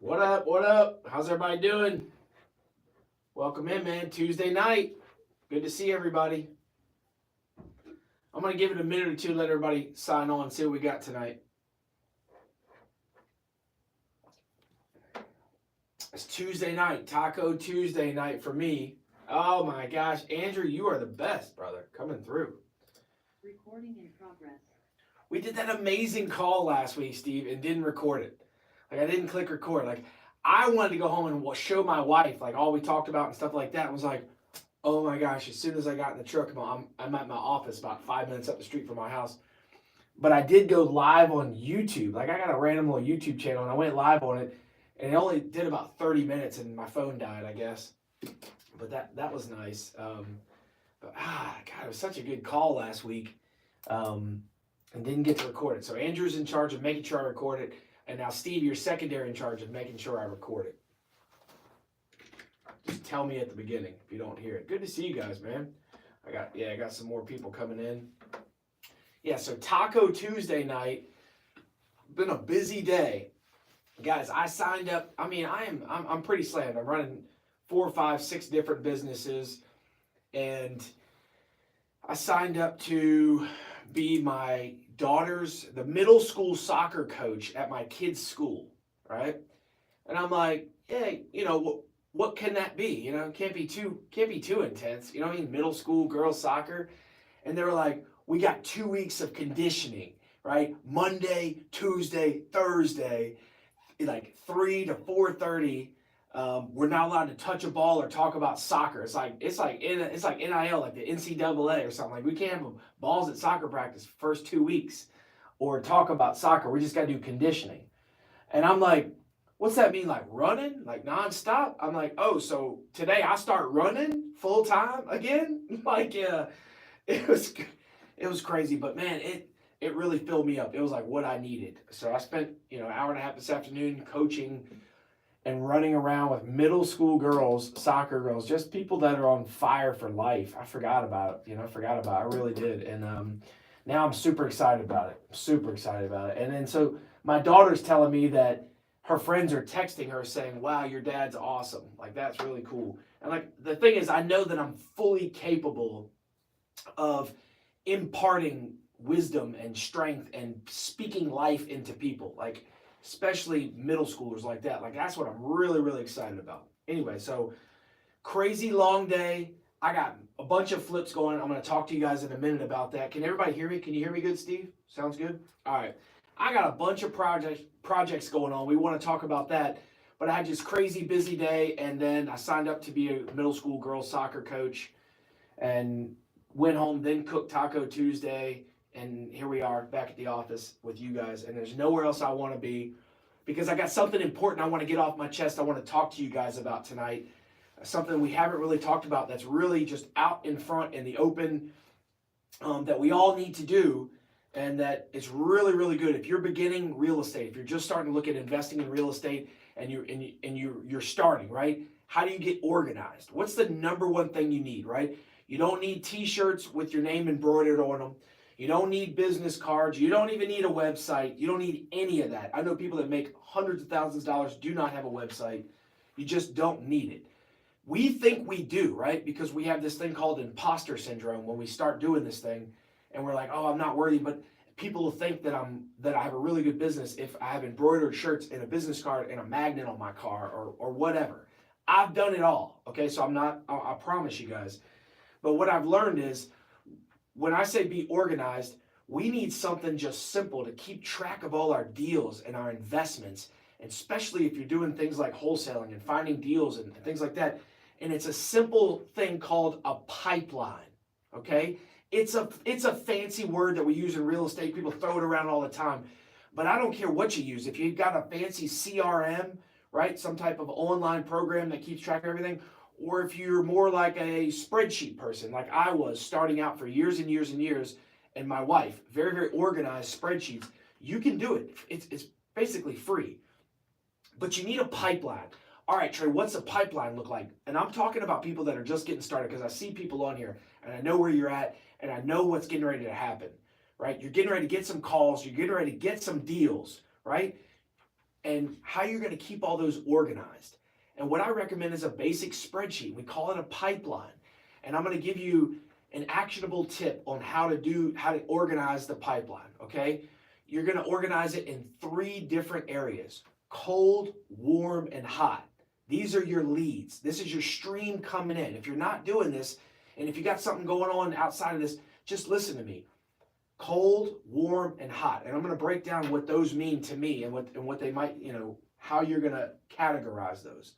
What up? What up? How's everybody doing? Welcome in, man. Tuesday night. Good to see everybody. I'm going to give it a minute or two, let everybody sign on and see what we got tonight. It's Tuesday night, Taco Tuesday night for me. Oh my gosh, Andrew, you are the best, brother. Coming through. Recording in progress. We did that amazing call last week, Steve, and didn't record it. Like, I didn't click record. Like, I wanted to go home and show my wife, like, all we talked about and stuff like that. I was like, oh my gosh, as soon as I got in the truck, I'm at my office about 5 minutes up the street from my house. But I did go live on YouTube. Like, I got a random little YouTube channel, and I went live on it, and it only did about 30 minutes, and my phone died, I guess. But that was nice. God, it was such a good call last week. And didn't get to record it. So Andrew's in charge of making sure I record it. And now Steve, you're secondary in charge of making sure I record it. Just tell me at the beginning if you don't hear it. Good to see you guys, man. I got some more people coming in. Yeah, so Taco Tuesday night. Been a busy day. Guys, I signed up. I mean, I'm pretty slammed. I'm running 4, 5, 6 different businesses. And I signed up to be my the middle school soccer coach at my kid's school, right? And I'm like, hey, what can that be? It can't be too intense. You know what I mean? Middle school girls soccer. And they were like, we got 2 weeks of conditioning, right? Monday, Tuesday, Thursday, like 3 to 4:30. We're not allowed to touch a ball or talk about soccer. It's like NIL, like the NCAA or something. Like, we can't have balls at soccer practice first 2 weeks or talk about soccer. We just got to do conditioning. And I'm like, what's that mean? Like running, like nonstop? I'm like, oh, so today I start running full time again? Like, yeah, it was crazy, but man, it really filled me up. It was like what I needed. So I spent an hour and a half this afternoon coaching and running around with middle school girls, soccer girls, just people that are on fire for life. I forgot about it. I really did. And now I'm super excited about it. And then so my daughter's telling me that her friends are texting her saying, wow, your dad's awesome. Like, that's really cool. And like, the thing is, I know that I'm fully capable of imparting wisdom and strength and speaking life into people. Like, especially middle schoolers like that. Like, that's what I'm really, really excited about. Anyway, so crazy long day. I got a bunch of flips going. I'm going to talk to you guys in a minute about that. Can everybody hear me? Can you hear me good, Steve? Sounds good? All right. I got a bunch of projects going on. We want to talk about that. But I had this crazy busy day, and then I signed up to be a middle school girls soccer coach and went home, then cooked Taco Tuesday. And here we are back at the office with you guys. And there's nowhere else I want to be because I got something important I want to get off my chest. I want to talk to you guys about tonight. Something we haven't really talked about that's really just out in front in the open that we all need to do. And that is really, really good. If you're beginning real estate, if you're just starting to look at investing in real estate and you're starting, right? How do you get organized? What's the number one thing you need, right? You don't need t-shirts with your name embroidered on them. You don't need business cards. You don't even need a website. You don't need any of that. I know people that make hundreds of thousands of dollars do not have a website. You just don't need it. We think we do, right? Because we have this thing called imposter syndrome when we start doing this thing and we're like, oh, I'm not worthy. But people will think that I have a really good business if I have embroidered shirts and a business card and a magnet on my car or whatever. I've done it all. Okay, so I promise you guys. But what I've learned is, when I say be organized, we need something just simple to keep track of all our deals and our investments, and especially if you're doing things like wholesaling and finding deals and things like that. And it's a simple thing called a pipeline, okay? It's a fancy word that we use in real estate. People throw it around all the time. But I don't care what you use. If you've got a fancy CRM, right, some type of online program that keeps track of everything, or if you're more like a spreadsheet person, like I was starting out for years and years and years, and my wife, very, very organized spreadsheets, you can do it. It's basically free. But you need a pipeline. All right, Trey, what's a pipeline look like? And I'm talking about people that are just getting started because I see people on here, and I know where you're at, and I know what's getting ready to happen, right? You're getting ready to get some calls. You're getting ready to get some deals, right? and how you're going to keep all those organized. And what I recommend is a basic spreadsheet. We call it a pipeline. And I'm going to give you an actionable tip on how to organize the pipeline, okay? You're going to organize it in 3 different areas: cold, warm, and hot. These are your leads. This is your stream coming in. If you're not doing this, and if you got something going on outside of this, just listen to me. Cold, warm, and hot. And I'm going to break down what those mean to me and what they might, how you're going to categorize those.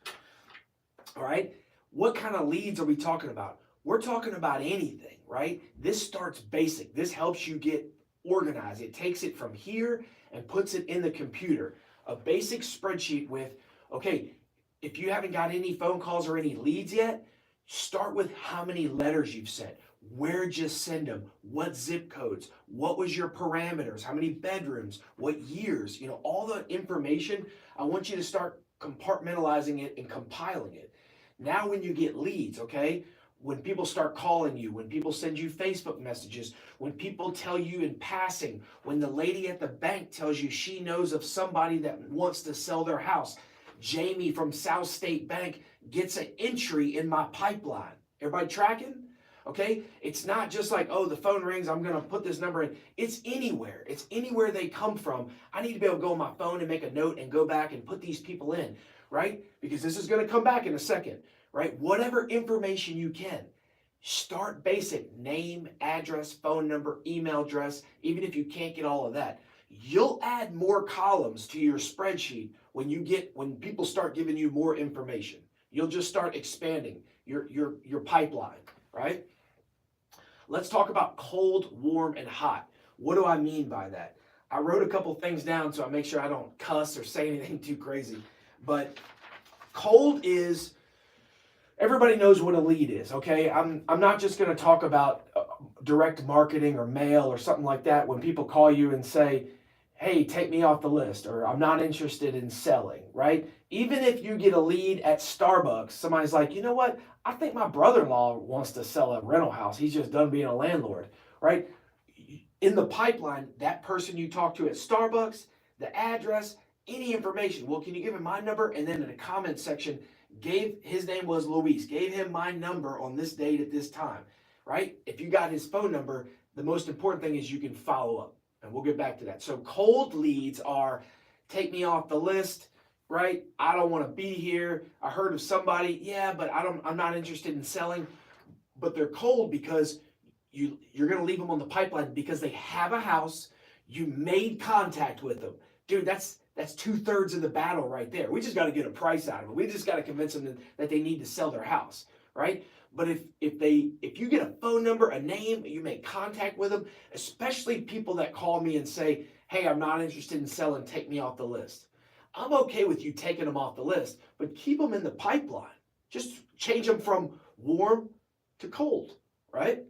All right? What kind of leads are we talking about? We're talking about anything, right? This starts basic. This helps you get organized. It takes it from here and puts it in the computer. A basic spreadsheet with, okay, if you haven't got any phone calls or any leads yet, start with how many letters you've sent. Where'd you send them? What zip codes? What was your parameters? How many bedrooms? What years? All the information. I want you to start compartmentalizing it and compiling it. Now when you get leads, okay, when people start calling you, when people send you Facebook messages, when people tell you in passing, when the lady at the bank tells you she knows of somebody that wants to sell their house, Jamie from South State Bank gets an entry in my pipeline. Everybody tracking? Okay? It's not just like, oh, the phone rings, I'm going to put this number in. It's anywhere. It's anywhere they come from. I need to be able to go on my phone and make a note and go back and put these people in, right? Because this is going to come back in a second, right? Whatever information you can. Start basic: name, address, phone number, email address, even if you can't get all of that. You'll add more columns to your spreadsheet when people start giving you more information. You'll just start expanding your pipeline, right? Let's talk about cold, warm, and hot. What do I mean by that? I wrote a couple things down so I make sure I don't cuss or say anything too crazy. But cold is, everybody knows what a lead is, okay? I'm not just going to talk about direct marketing or mail or something like that when people call you and say, hey, take me off the list, or I'm not interested in selling, right? Even if you get a lead at Starbucks, somebody's like, you know what? I think my brother-in-law wants to sell a rental house. He's just done being a landlord, right? In the pipeline, that person you talk to at Starbucks, the address, any information. Well, can you give him my number? And then in the comment section, his name was Luis, gave him my number on this date at this time, right? If you got his phone number, the most important thing is you can follow up. And we'll get back to that. So cold leads are, take me off the list, right? I don't want to be here. I heard of somebody, yeah, but I'm not interested in selling. But they're cold because you're going to leave them on the pipeline because they have a house. You made contact with them. Dude, that's 2/3 of the battle right there. We just got to get a price out of it. We just got to convince them that they need to sell their house, right? But if you get a phone number, a name, you make contact with them, especially people that call me and say, hey, I'm not interested in selling, take me off the list. I'm okay with you taking them off the list, but keep them in the pipeline. Just change them from warm to cold, right?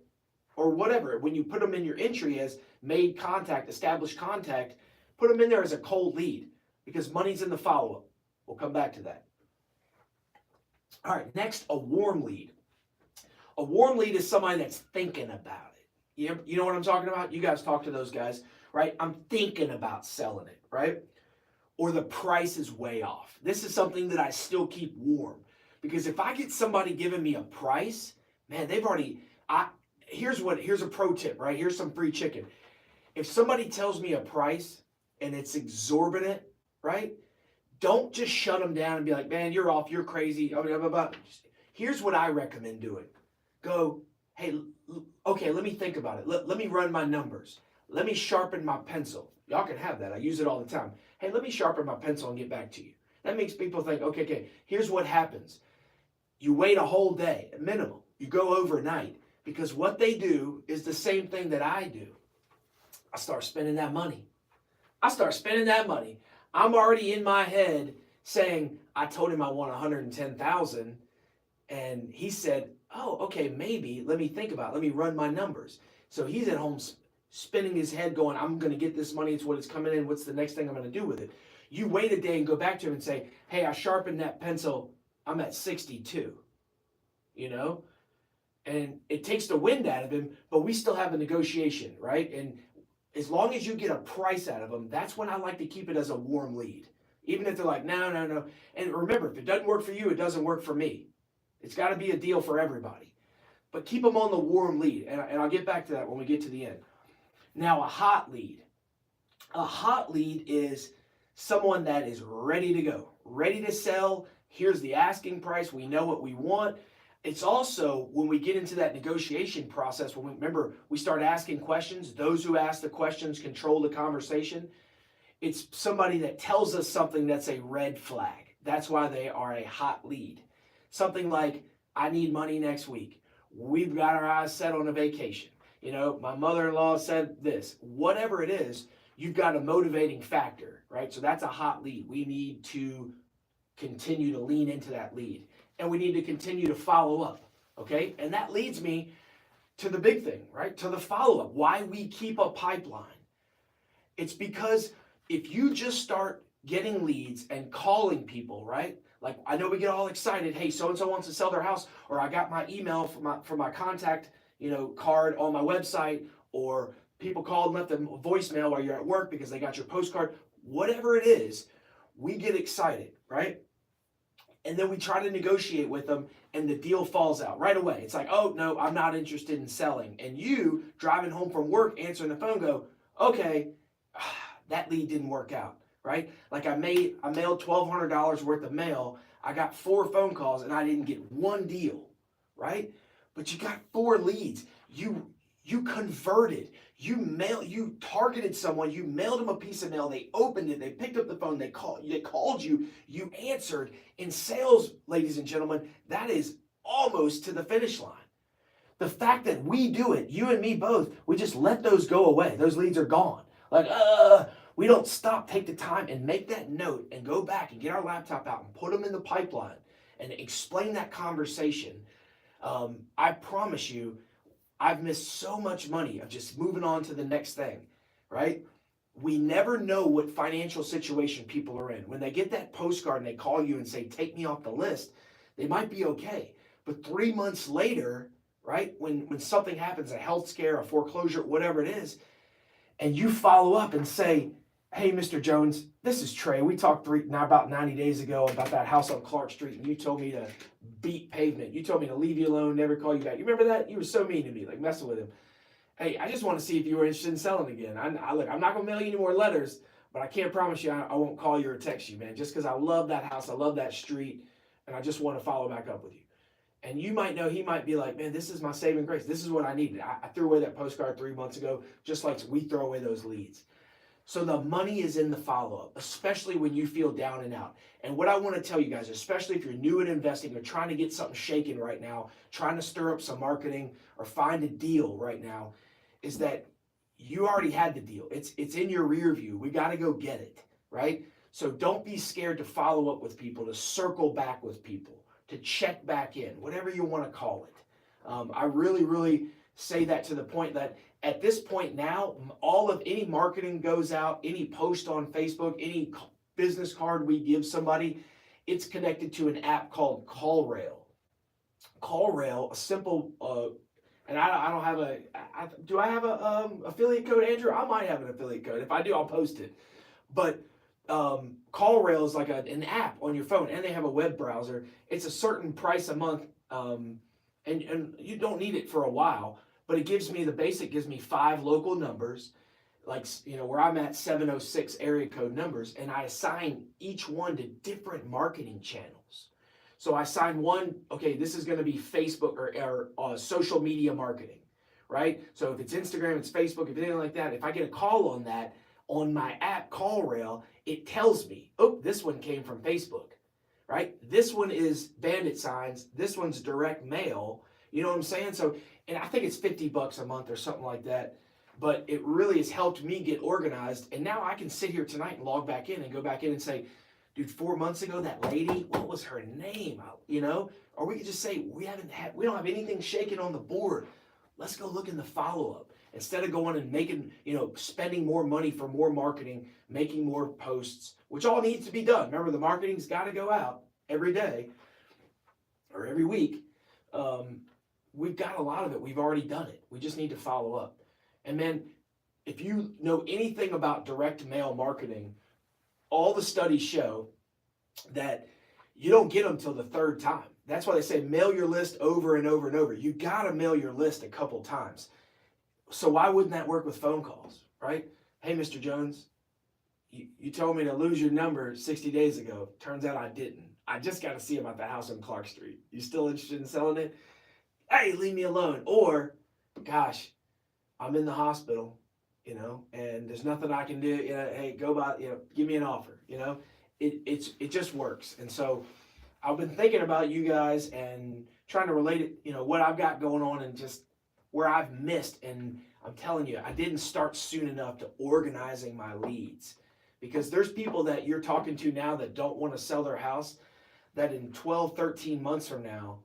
Or whatever. When you put them in your entry as made contact, established contact, put them in there as a cold lead because money's in the follow-up. We'll come back to that. All right, next, a warm lead. A warm lead is somebody that's thinking about it. You know what I'm talking about? You guys talk to those guys, right? I'm thinking about selling it, right? Or the price is way off. This is something that I still keep warm. Because if I get somebody giving me a price, man, here's a pro tip, right? Here's some free chicken. If somebody tells me a price and it's exorbitant, right? Don't just shut them down and be like, man, you're off, you're crazy. Blah, blah, blah, blah. Here's what I recommend doing. Go, hey, okay, let me think about it. Let me run my numbers. Let me sharpen my pencil. Y'all can have that. I use it all the time. Hey, let me sharpen my pencil and get back to you. That makes people think, okay, here's what happens. You wait a whole day, at minimum. You go overnight. Because what they do is the same thing that I do. I start spending that money. I'm already in my head saying, I told him I want 110,000, and he said, oh, okay, maybe, let me think about it. Let me run my numbers. So he's at home spinning his head going, I'm going to get this money. It's what it's coming in. What's the next thing I'm going to do with it? You wait a day and go back to him and say, hey, I sharpened that pencil. I'm at 62, And it takes the wind out of him, but we still have a negotiation, right? And as long as you get a price out of them, that's when I like to keep it as a warm lead. Even if they're like, no, no, no. And remember, if it doesn't work for you, it doesn't work for me. It's got to be a deal for everybody. But keep them on the warm lead. And I'll get back to that when we get to the end. Now, a hot lead. A hot lead is someone that is ready to go, ready to sell. Here's the asking price. We know what we want. It's also when we get into that negotiation process, when we start asking questions, those who ask the questions control the conversation. It's somebody that tells us something that's a red flag. That's why they are a hot lead. Something like, I need money next week. We've got our eyes set on a vacation. My mother-in-law said this. Whatever it is, you've got a motivating factor, right? So that's a hot lead. We need to continue to lean into that lead. And we need to continue to follow up, okay? And that leads me to the big thing, right? To the follow-up. Why we keep a pipeline. It's because if you just start getting leads and calling people, right? Like, I know we get all excited. Hey, so-and-so wants to sell their house, or I got my email from my contact, card on my website, or people called and left them a voicemail while you're at work because they got your postcard. Whatever it is, we get excited, right? And then we try to negotiate with them, and the deal falls out right away. It's like, oh, no, I'm not interested in selling. And you, driving home from work, answering the phone, go, okay, that lead didn't work out, right? Like I mailed $1,200 worth of mail. I got 4 phone calls, and I didn't get one deal, right? But you got 4 leads. You converted. You targeted someone. You mailed them a piece of mail. They opened it. They picked up the phone. They called you. You answered. In sales, ladies and gentlemen, that is almost to the finish line. The fact that we do it, you and me both, we just let those go away. Those leads are gone. Like, we don't stop. Take the time and make that note and go back and get our laptop out and put them in the pipeline and explain that conversation. I promise you, I've missed so much money of just moving on to the next thing, right? We never know what financial situation people are in. When they get that postcard and they call you and say, take me off the list, they might be okay. But 3 months later, right, when something happens, a health scare, a foreclosure, whatever it is, and you follow up and say, hey, Mr. Jones, this is Trey. We talked about 90 days ago about that house on Clark Street, and you told me to beat pavement. You told me to leave you alone, never call you back. You remember that? You were so mean to me, like messing with him. Hey, I just want to see if you were interested in selling again. Look, I'm not going to mail you any more letters, but I can't promise you I won't call you or text you, man, just because I love that house, I love that street, and I just want to follow back up with you. And you might know, he might be like, man, this is my saving grace. This is what I needed. I threw away that postcard 3 months ago, just like we throw away those leads. So the money is in the follow-up, especially when you feel down and out. And what I want to tell you guys, especially if you're new in investing or trying to get something shaken right now, trying to stir up some marketing or find a deal right now, is that you already had the deal. It's in your rear view. We got to go get it, right? So don't be scared to follow up with people, to circle back with people, to check back in, whatever you want to call it. I really, really say that to the point that at this point now, all of any marketing goes out, any post on Facebook, any business card we give somebody, it's connected to an app called CallRail. CallRail, a simple, and I don't have do I have a affiliate code, Andrew? I might have an affiliate code. If I do, I'll post it. But CallRail is like an app on your phone, and they have a web browser. It's a certain price a month, and you don't need it for a while. But it gives me 5 local numbers, like, where I'm at 706 area code numbers, and I assign each one to different marketing channels. So I assign one, okay, this is going to be Facebook or social media marketing, right? So if it's Instagram, it's Facebook, if anything like that, if I get a call on that, on my app CallRail, it tells me, oh, this one came from Facebook, right? This one is bandit signs, this one's direct mail, you know what I'm saying? So, and I think it's $50 a month or something like that, but it really has helped me get organized. And now I can sit here tonight and log back in and go back in and say, dude, 4 months ago, that lady, what was her name? Or we could just say, we don't have anything shaken on the board. Let's go look in the follow-up. Instead of going and making, spending more money for more marketing, making more posts, which all needs to be done. Remember, the marketing's got to go out every day or every week. We've got a lot of it. We've already done it. We just need to follow up. And man, if you know anything about direct mail marketing, all the studies show that you don't get them till the third time. That's why they say mail your list over and over and over. You got to mail your list a couple times. So why wouldn't that work with phone calls, right? Hey, Mr. Jones, you told me to lose your number 60 days ago. Turns out I didn't. I just got to see him at the house on Clark Street. You still interested in selling it? Hey, leave me alone. Or, gosh, I'm in the hospital, and there's nothing I can do. Hey, go by, give me an offer. It just works. And so I've been thinking about you guys and trying to relate it, what I've got going on and just where I've missed. And I'm telling you, I didn't start soon enough to organizing my leads, because there's people that you're talking to now that don't want to sell their house, that in 12, 13 months from now,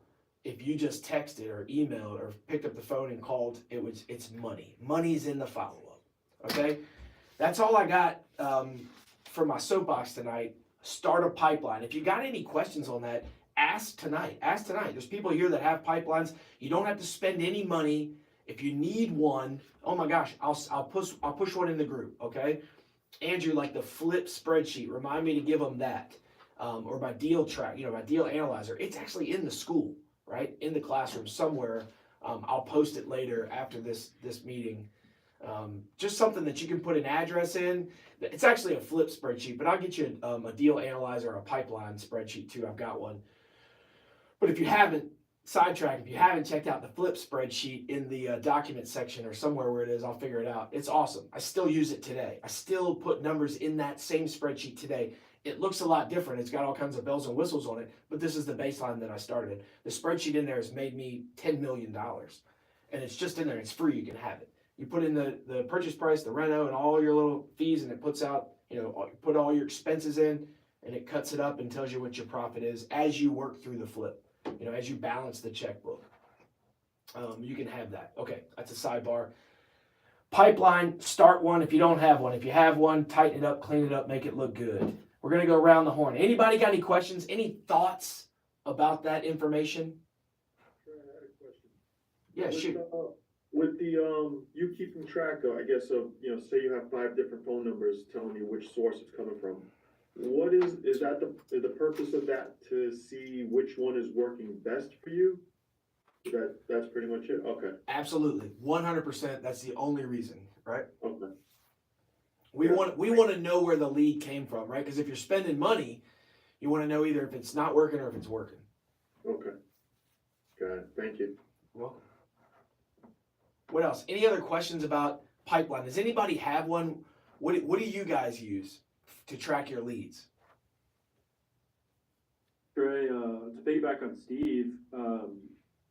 if you just texted or emailed or picked up the phone and called, it's money. Money's in the follow-up, okay? That's all I got for my soapbox tonight. Start a pipeline. If you got any questions on that, ask tonight. There's people here that have pipelines. You don't have to spend any money. If you need one, oh my gosh, I'll push one in the group, okay? Andrew, like the flip spreadsheet, remind me to give them that. Or my deal track, my deal analyzer. It's actually in the school, right? In the classroom somewhere. I'll post it later after this meeting. Just something that you can put an address in. It's actually a flip spreadsheet, but I'll get you a deal analyzer or a pipeline spreadsheet too. I've got one. But if you haven't checked out the flip spreadsheet in the document section or somewhere where it is, I'll figure it out. It's awesome. I still use it today. I still put numbers in that same spreadsheet today. It looks a lot different. It's got all kinds of bells and whistles on it, but this is the baseline that I started. The spreadsheet in there has made me $10 million, and it's just in there. It's free. You can have it. You put in the purchase price, the reno, and all your little fees, and it puts out, put all your expenses in, and it cuts it up and tells you what your profit is as you work through the flip, as you balance the checkbook. You can have that. Okay, that's a sidebar. Pipeline, start one if you don't have one. If you have one, tighten it up, clean it up, make it look good. We're going to go around the horn. Anybody got any questions, any thoughts about that information? Sure, I had a question. Yeah, shoot. With the you keeping track of, I guess, of, say you have 5 different phone numbers telling you which source it's coming from. What is that the purpose of that, to see which one is working best for you? That's pretty much it? Okay. Absolutely. 100%. That's the only reason, right? Okay. We want to know where the lead came from, right? Because if you're spending money, you want to know either if it's not working or if it's working. Okay. Got it. Thank you. You're welcome. What else? Any other questions about pipeline? Does anybody have one? What do you guys use to track your leads? Trey, to piggyback on Steve,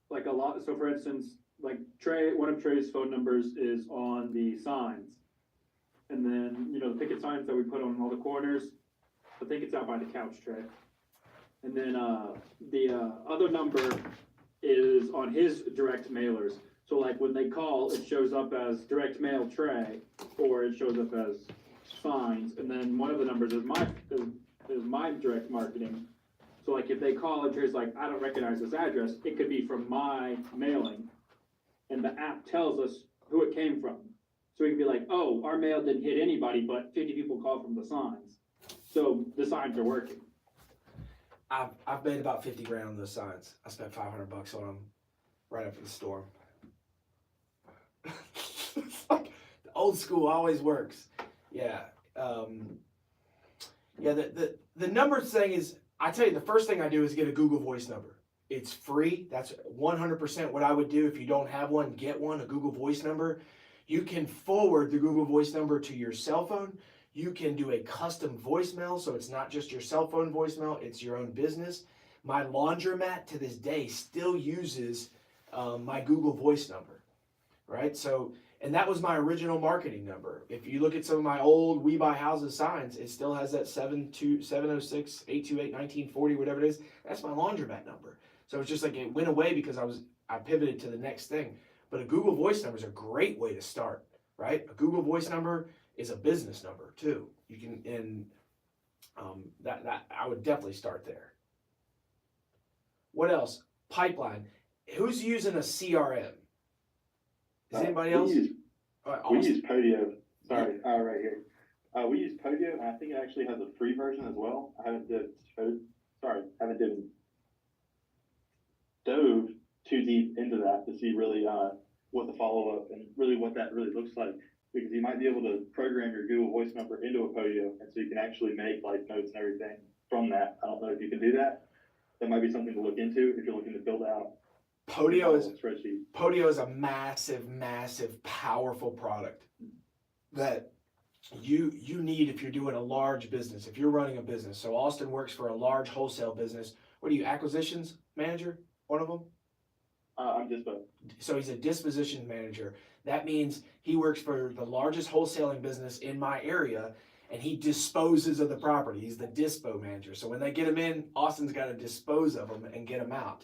like a lot. So, for instance, like Trey, one of Trey's phone numbers is on the signs, and then the picket signs that we put on all the corners. I think it's out by the couch, Trey. And then the other number is on his direct mailers. So, like when they call, it shows up as direct mail Trey, or it shows up as signs. And then one of the numbers is my direct marketing. So like if they call and Trey's like, I don't recognize this address, it could be from my mailing, and the app tells us who it came from. So we can be like, oh, our mail didn't hit anybody, but 50 people called from the signs. So the signs are working. I've made about 50 grand on those signs. I spent $500 on them right after the storm. It's like the old school always works. Yeah. The numbers thing is, I tell you, the first thing I do is get a Google Voice number. It's free. That's 100% what I would do. If you don't have one, get one, a Google Voice number. You can forward the Google Voice number to your cell phone. You can do a custom voicemail, so it's not just your cell phone voicemail, it's your own business. My laundromat to this day still uses my Google Voice number, right? So, and that was my original marketing number. If you look at some of my old We Buy Houses signs, it still has that 706-828-1940, whatever it is. That's my laundromat number. So it's just like it went away because I pivoted to the next thing. But a Google Voice number is a great way to start, right? A Google Voice number is a business number too. You can, and that I would definitely start there. What else? Pipeline. Who's using a CRM? Is anybody else? We use Podio. Sorry, right here. We use Podio, and I think it actually has a free version as well. I haven't dove too deep into that to see really what the follow up and really what that really looks like. Because you might be able to program your Google Voice number into a Podio, and so you can actually make like notes and everything from that. I don't know if you can do that. That might be something to look into if you're looking to build out Podio is a spreadsheet. Podio is a massive, massive, powerful product that you need if you're doing a large business, if you're running a business. So Austin works for a large wholesale business. What are you, acquisitions manager? One of them? I'm just So he's a disposition manager. That means he works for the largest wholesaling business in my area, and he disposes of the property. He's the dispo manager. So when they get them in, Austin's got to dispose of them and get them out.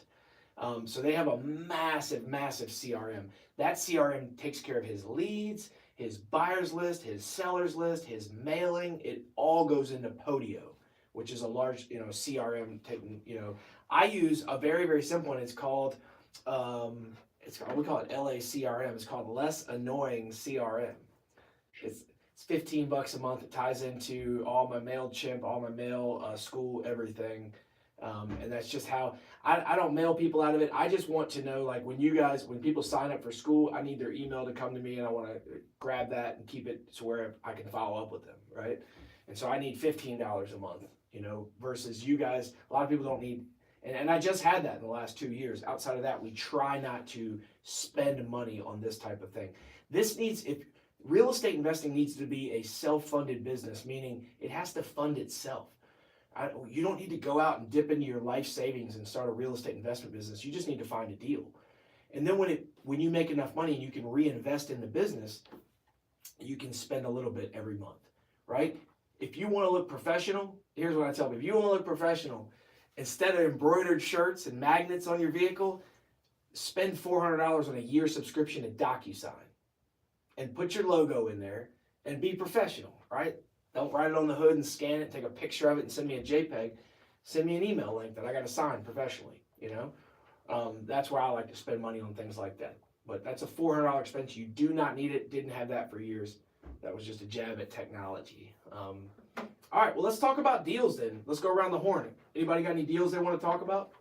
So they have a massive, massive CRM. That CRM takes care of his leads, his buyers list, his sellers list, his mailing. It all goes into Podio, which is a large, CRM. I use a very, very simple one. It's called, we call it LA CRM. It's called Less Annoying CRM. It's $15 a month. It ties into all my MailChimp, all my mail, school, everything. And that's just how I don't mail people out of it. I just want to know, like, when people sign up for school, I need their email to come to me, and I want to grab that and keep it to where I can follow up with them, right? And so I need $15 a month, versus you guys. A lot of people don't need, and I just had that in the last 2 years. Outside of that, we try not to spend money on this type of thing. If real estate investing needs to be a self-funded business, meaning it has to fund itself. You don't need to go out and dip into your life savings and start a real estate investment business. You just need to find a deal. And then when you make enough money and you can reinvest in the business, you can spend a little bit every month, right? If you want to look professional, here's what I tell people. If you want to look professional, instead of embroidered shirts and magnets on your vehicle, spend $400 on a year subscription to DocuSign and put your logo in there and be professional, right? Don't write it on the hood and scan it, take a picture of it and send me a JPEG. Send me an email link that I got to sign professionally, That's where I like to spend money on things like that. But that's a $400 expense. You do not need it. Didn't have that for years. That was just a jab at technology. All right, well, let's talk about deals then. Let's go around the horn. Anybody got any deals they want to talk about?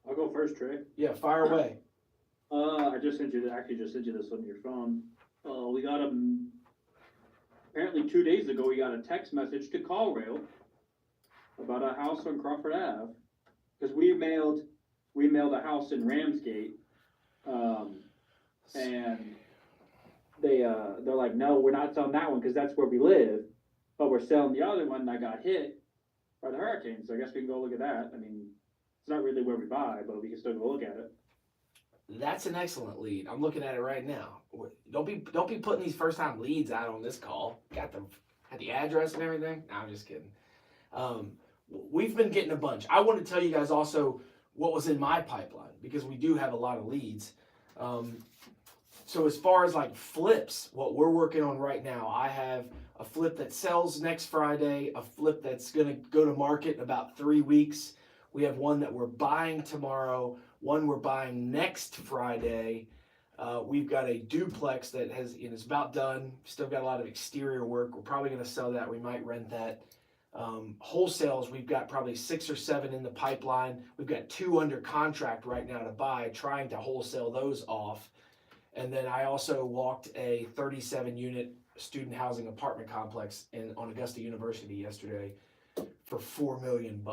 I'll go first, Trey. Yeah, fire away. I just sent you this on your phone. We got apparently 2 days ago, we got a text message to CallRail about a house on Crawford Ave. Because we mailed a house in Ramsgate, and they're like, no, we're not selling that one because that's where we live, but we're selling the other one that got hit by the hurricane. So I guess we can go look at that. I mean, it's not really where we buy, but we can still go look at it. That's an excellent lead. I'm looking at it right now. Don't be putting these first time leads out on this call. Got the address and everything. No, I'm just kidding. We've been getting a bunch. I want to tell you guys also what was in my pipeline because we do have a lot of leads. So as far as like flips, what we're working on right now, I have a flip that sells next Friday, a flip that's going to go to market in about 3 weeks. We have one that we're buying tomorrow, one we're buying next Friday. We've got a duplex that is about done. Still got a lot of exterior work. We're probably going to sell that. We might rent that. Wholesales, we've got probably 6 or 7 in the pipeline. We've got 2 under contract right now to buy, trying to wholesale those off. And then I also walked a 37-unit student housing apartment complex on Augusta University yesterday for $4 million.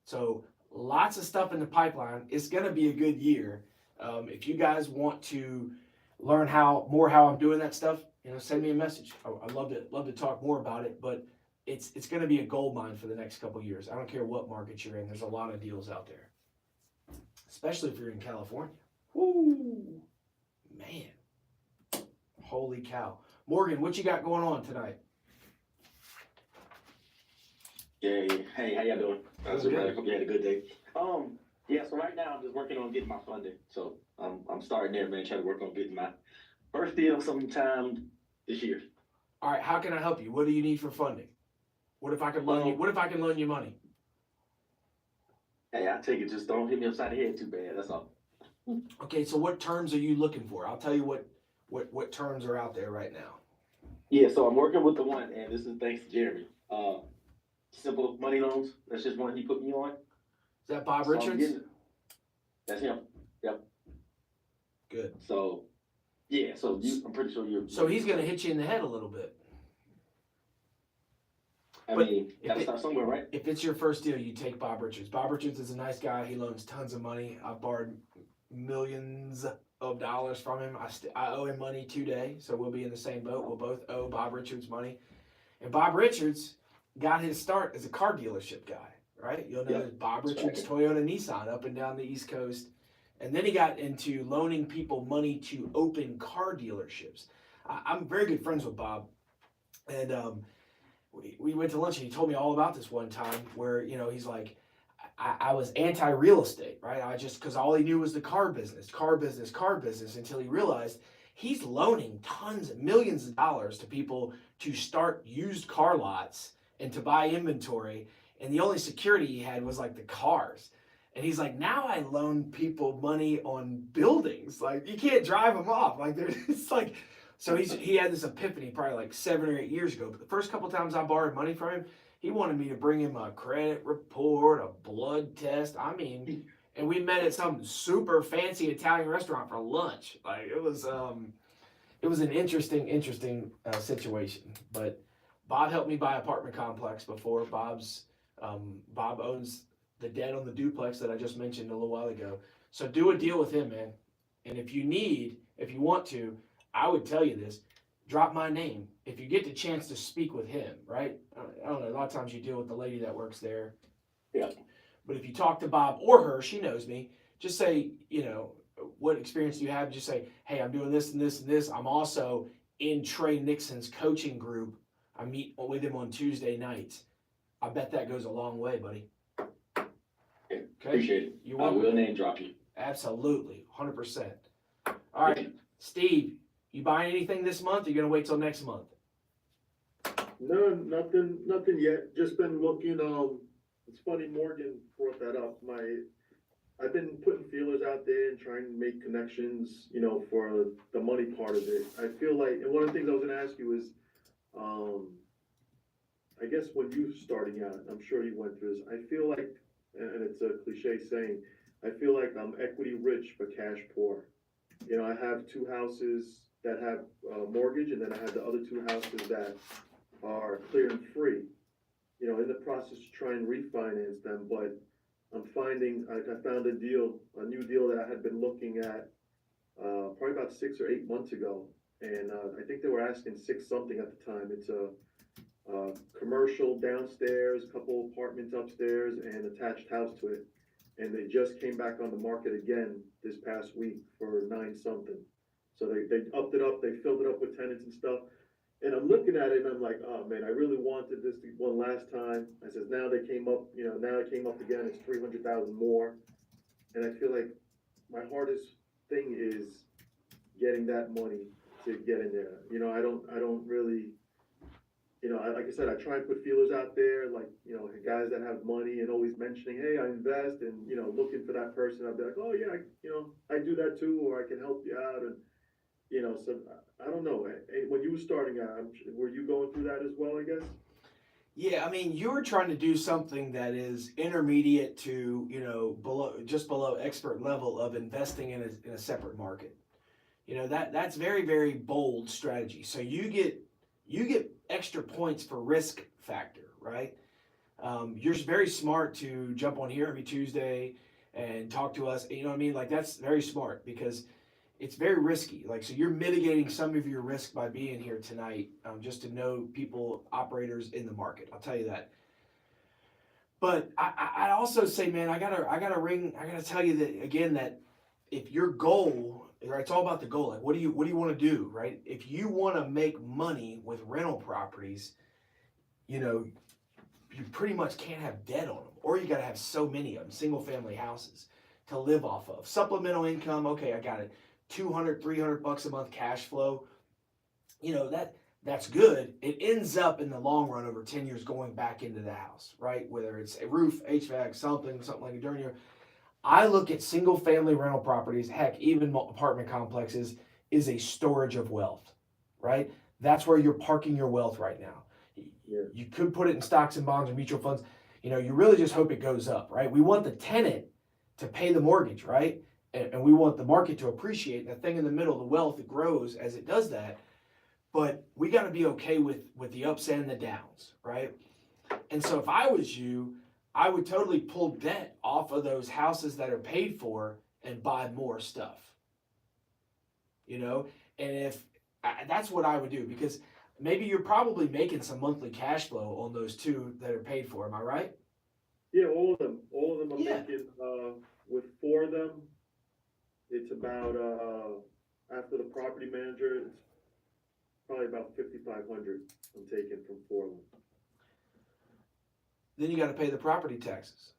So lots of stuff in the pipeline. It's going to be a good year. If you guys want to learn how I'm doing that stuff, send me a message. I'd love to talk more about it, but it's going to be a gold mine for the next couple of years. I don't care what market you're in. There's a lot of deals out there, especially if you're in California. Woo, man, holy cow. Morgan, what you got going on tonight? Hey, how y'all doing? Good. Hope you had a good day. Yeah, so right now I'm just working on getting my funding. So I'm starting there, man, trying to work on getting my first deal sometime this year. All right, how can I help you? What do you need for funding? What if I can loan you? What if I can loan you money? Hey, I take it. Just don't hit me upside the head too bad. That's all. Okay, so what terms are you looking for? I'll tell you what terms are out there right now? Yeah, so I'm working with the one, and this is thanks to Jeremy. Simple money loans. That's just one he put me on. Is that Bob So I'm Richards? getting- that's him. Yep. Good. So, yeah. So I'm pretty sure you're. So he's going to hit you in the head a little bit. I but mean, if gotta it- start somewhere, right? If it's your first deal, you take Bob Richards. Bob Richards is a nice guy. He loans tons of money. I've borrowed millions of dollars from him. I owe him money today, so we'll be in the same boat. We'll both owe Bob Richards money. And Bob Richards got his start as a car dealership guy, right? You'll know Yeah. that Bob That's Richards, Toyota, Nissan, up and down the East Coast. And then he got into loaning people money to open car dealerships. I'm very good friends with Bob. And we went to lunch and he told me all about this one time where, you know, he's like, I was anti-real estate, right? Because all he knew was the car business, until he realized he's loaning tons, millions of dollars to people to start used car lots and to buy inventory. And the only security he had was like the cars. And he's like, now I loan people money on buildings. Like, you can't drive them off. Like, it's like, so he had this epiphany probably like 7 or 8 years ago. But the first couple times I borrowed money from him, he wanted me to bring him a credit report, a blood test. I mean, and we met at some super fancy Italian restaurant for lunch. Like, it was an interesting situation. But Bob helped me buy an apartment complex before. Bob owns the debt on the duplex that I just mentioned a little while ago. So do a deal with him, man. And if you want to, I would tell you this, drop my name. If you get the chance to speak with him, right? I don't know, a lot of times you deal with the lady that works there. Yeah. But if you talk to Bob or her, she knows me, just say, you know, what experience do you have? Just say, hey, I'm doing this and this and this. I'm also in Trey Nixon's coaching group. I meet with him on Tuesday nights. I bet that goes a long way, buddy. Okay. Okay? Appreciate it. You I want will name drop you. Absolutely, 100%. All right, Steve, you buying anything this month? Or you gonna wait till next month? No, nothing yet. Just been looking, it's funny Morgan brought that up. I've been putting feelers out there and trying to make connections, you know, for the money part of it. I feel like, and one of the things I was gonna ask you is, I guess when you starting out, I'm sure you went through this, I feel like, and it's a cliche saying, I feel like I'm equity rich but cash poor. You know, I have 2 houses that have a mortgage, and then I have the other 2 houses that are clear and free. You know, in the process to try and refinance them, but I'm finding, I found a new deal that I had been looking at probably about 6 or 8 months ago, and I think they were asking 6 something at the time. It's a commercial downstairs, a couple apartments upstairs, and attached house to it. And they just came back on the market again this past week for 9 something. So they upped it up, they filled it up with tenants and stuff. And I'm looking at it and I'm like, oh man, I really wanted this one last time. I says, now they came up, you know, now it came up again, it's 300,000 more. And I feel like my hardest thing is getting that money to get in there. You know, I don't really, you know, like I said, I try and put feelers out there, like, you know, guys that have money and always mentioning, hey, I invest, and, you know, looking for that person. I'll be like, oh yeah, you know, I do that too, or I can help you out. And, you know, so I don't know. When you were starting out, were you going through that as well, I guess? Yeah, I mean, you're trying to do something that is intermediate to, you know, below expert level of investing in a separate market. You know, that's very, very bold strategy. So you get extra points for risk factor, right? You're very smart to jump on here every Tuesday and talk to us. You know what I mean? Like, that's very smart because it's very risky. Like, so you're mitigating some of your risk by being here tonight, just to know people, operators in the market. I'll tell you that. But I also say, man, I gotta tell you that again, that if your goal, right, it's all about the goal. Like, what do you want to do, right? If you want to make money with rental properties, you know, you pretty much can't have debt on them, or you got to have so many of them, single family houses to live off of. Supplemental income, okay, I got it. $200, $300 a month cash flow. You know, that's good. It ends up in the long run over 10 years going back into the house, right? Whether it's a roof, HVAC, something like a during your. I look at single family rental properties, heck, even apartment complexes, is a storage of wealth, right? That's where you're parking your wealth right now. Yeah. You could put it in stocks and bonds or mutual funds. You know, you really just hope it goes up, right? We want the tenant to pay the mortgage, right? And we want the market to appreciate the thing in the middle, the wealth that grows as it does that. But we got to be okay with the ups and the downs, right? And so if I was you, I would totally pull debt off of those houses that are paid for and buy more stuff. You know, and if that's what I would do, because maybe you're probably making some monthly cash flow on those two that are paid for. Am I right? Yeah, all of them are Yeah. making, with 4 of them, it's about, after the property manager, it's probably about 5,500 I'm taking from 4 of them. Then you got to pay the property taxes.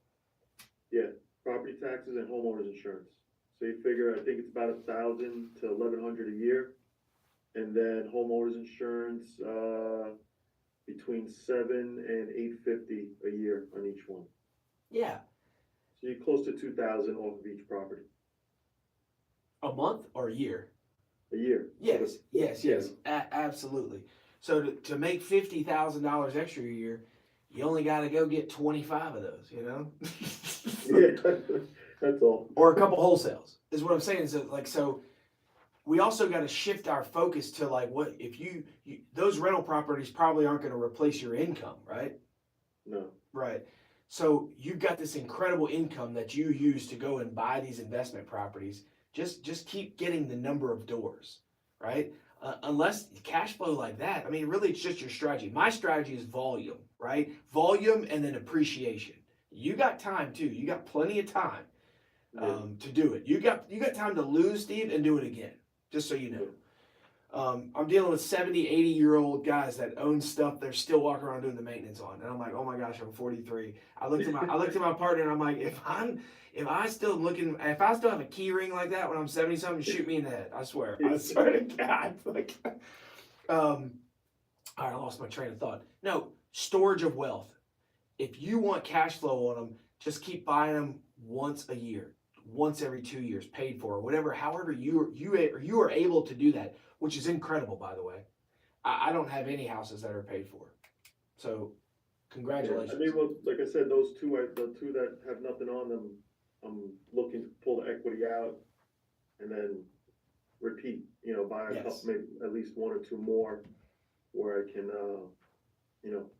Yeah, property taxes and homeowners insurance. So you figure, I think it's about 1,000 to 1,100 a year. And then homeowners insurance, between 7 and 850 a year on each one. Yeah. So you're close to 2,000 off of each property, A month or a year? a year. Yes, yes. Absolutely. So to make $50,000 extra a year, you only got to go get 25 of those, you know? Yeah, that's all. Or a couple wholesales is what I'm saying. So we also got to shift our focus to like, what if you those rental properties probably aren't going to replace your income, right? No. Right. So you've got this incredible income that you use to go and buy these investment properties. Just keep getting the number of doors, right? Unless cash flow like that, I mean, really, it's just your strategy. My strategy is volume, right? Volume and then appreciation. You got time too. You got plenty of time to do it. You got time to lose, Steve, and do it again. Just so you know. I'm dealing with 70, 80-year-old guys that own stuff they're still walking around doing the maintenance on. And I'm like, oh my gosh, I'm 43. I looked at my partner and I'm like, if I still have a key ring like that when I'm 70 something, shoot me in the head. I swear to God. Like, all right, I lost my train of thought. No, storage of wealth. If you want cash flow on them, just keep buying them once a year, once every 2 years, paid for, or whatever. However you are able to do that, which is incredible, by the way. I don't have any houses that are paid for, so congratulations. Yeah, I mean, well, like I said, the two that have nothing on them, I'm looking to pull the equity out and then repeat. You know, buy a couple, maybe at least 1 or 2 more, where I can,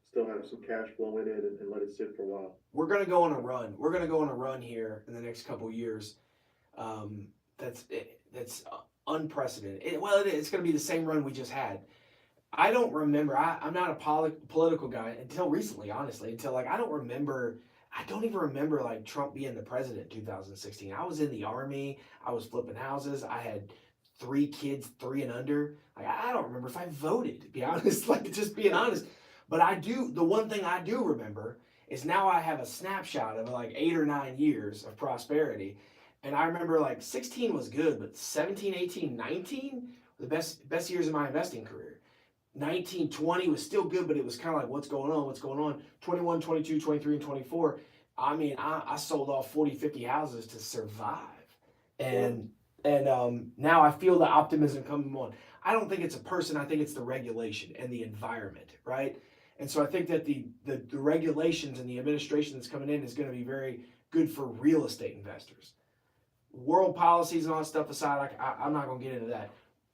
still have some cash flow in it and let it sit for a while. We're gonna go on a run. We're gonna go on a run here in the next couple years. That's unprecedented. It's gonna be the same run we just had. I don't remember. I'm not a political guy until recently, honestly. Until I don't even remember like Trump being the president in 2016. I was in the army. I was flipping houses. I had 3 kids, 3 and under. Like, I don't remember if I voted, to be honest. Like, just being honest. But the one thing I do remember is now I have a snapshot of like 8 or 9 years of prosperity. And I remember like 16 was good, but 17, 18, 19 were the best years of my investing career. 19, 20 was still good, but it was kind of like, what's going on? 21, 22, 23, and 24. I mean, I sold off 40, 50 houses to survive. And now I feel the optimism coming on. I don't think it's a person. I think it's the regulation and the environment, right? And so I think that the regulations and the administration that's coming in is going to be very good for real estate investors. World policies and all that stuff aside, I'm not going to get into that.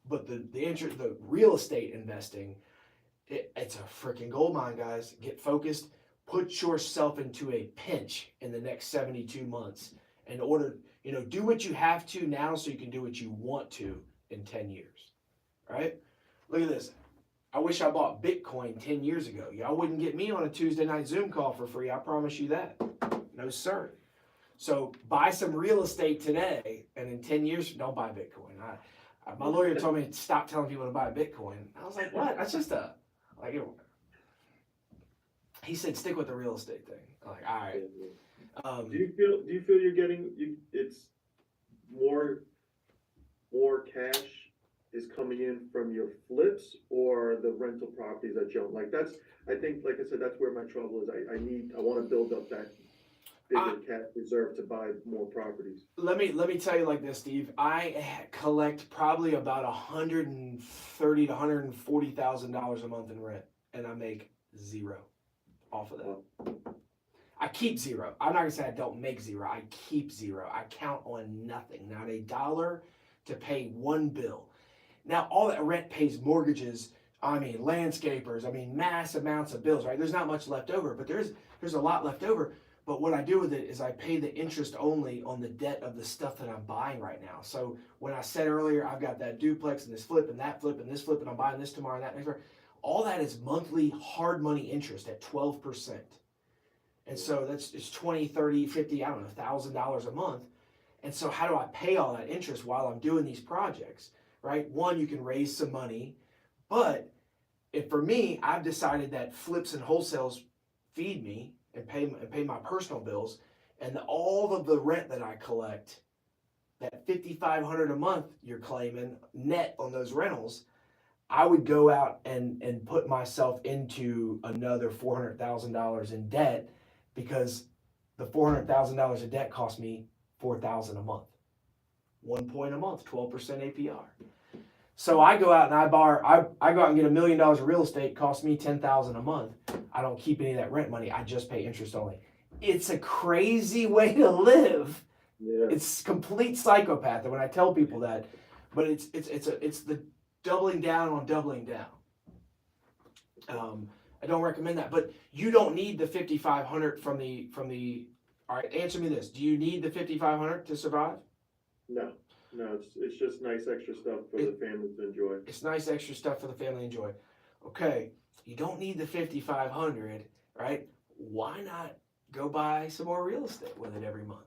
But the real estate investing, it's a freaking gold mine, guys. Get focused. Put yourself into a pinch in the next 72 months in order, do what you have to now so you can do what you want to in 10 years. Right? Look at this. I wish I bought Bitcoin 10 years ago. Y'all wouldn't get me on a Tuesday night Zoom call for free. I promise you that. No, sir. So buy some real estate today, and in 10 years, don't buy Bitcoin. My lawyer told me to stop telling people to buy Bitcoin. I was like, what? That's just he said, stick with the real estate thing. I'm like, all right. Do you feel you're getting, it's more cash is coming in from your flips or the rental properties that you own? Like I think, like I said, that's where my trouble is. I want to build up that bigger cash reserve to buy more properties? Let me tell you like this, Steve. I collect probably about $130,000 to $140,000 a month in rent, and I make zero off of that. I keep zero. I'm not gonna say I don't make zero. I keep zero. I count on nothing, not a dollar to pay one bill. Now all that rent pays mortgages. I mean landscapers. I mean mass amounts of bills. Right? There's not much left over, but there's a lot left over. But what I do with it is I pay the interest only on the debt of the stuff that I'm buying right now. So when I said earlier, I've got that duplex and this flip and that flip and this flip and I'm buying this tomorrow and that next year. All that is monthly hard money interest at 12%. And so it's 20, 30, 50, I don't know, $1,000 a month. And so how do I pay all that interest while I'm doing these projects, right? One, you can raise some money, but for me, I've decided that flips and wholesales feed me and pay my personal bills, and all of the rent that I collect, that $5,500 a month you're claiming net on those rentals, I would go out and put myself into another $400,000 in debt, because the $400,000 of debt cost me $4,000 a month. 1 point a month, 12% APR. So I go out and I go out and get $1 million of real estate, costs me $10,000 a month. I don't keep any of that rent money. I just pay interest only. It's a crazy way to live. Yeah. It's complete psychopath. And when I tell people that, but it's the doubling down on doubling down. I don't recommend that, but you don't need the $5,500 from the. All right, answer me this: do you need the $5,500 to survive? No, it's just nice extra stuff for the family to enjoy. It's nice extra stuff for the family to enjoy. Okay, you don't need the $5,500, right? Why not go buy some more real estate with it every month?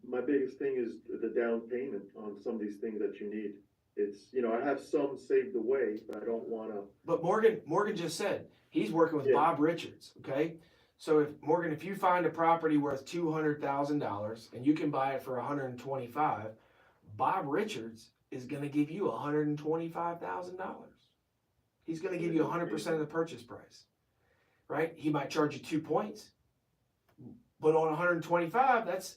My biggest thing is the down payment on some of these things that you need. It's, I have some saved away, but I don't want to. But Morgan just said he's working with Bob Richards. Okay, so if you find a property worth $200,000 and you can buy it for $125,000, Bob Richards is going to give you $125,000. He's going to give you 100% of the purchase price, right? He might charge you 2 points, but on 125, that's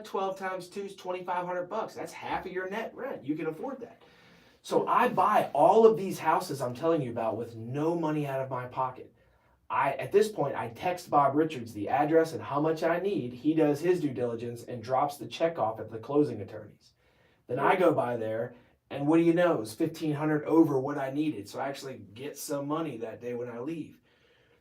12 times 2 is $2,500. That's half of your net rent. You can afford that. So I buy all of these houses I'm telling you about with no money out of my pocket. At this point, I text Bob Richards the address and how much I need. He does his due diligence and drops the check off at the closing attorneys. Then I go by there, and what do you know? It's $1,500 over what I needed. So I actually get some money that day when I leave.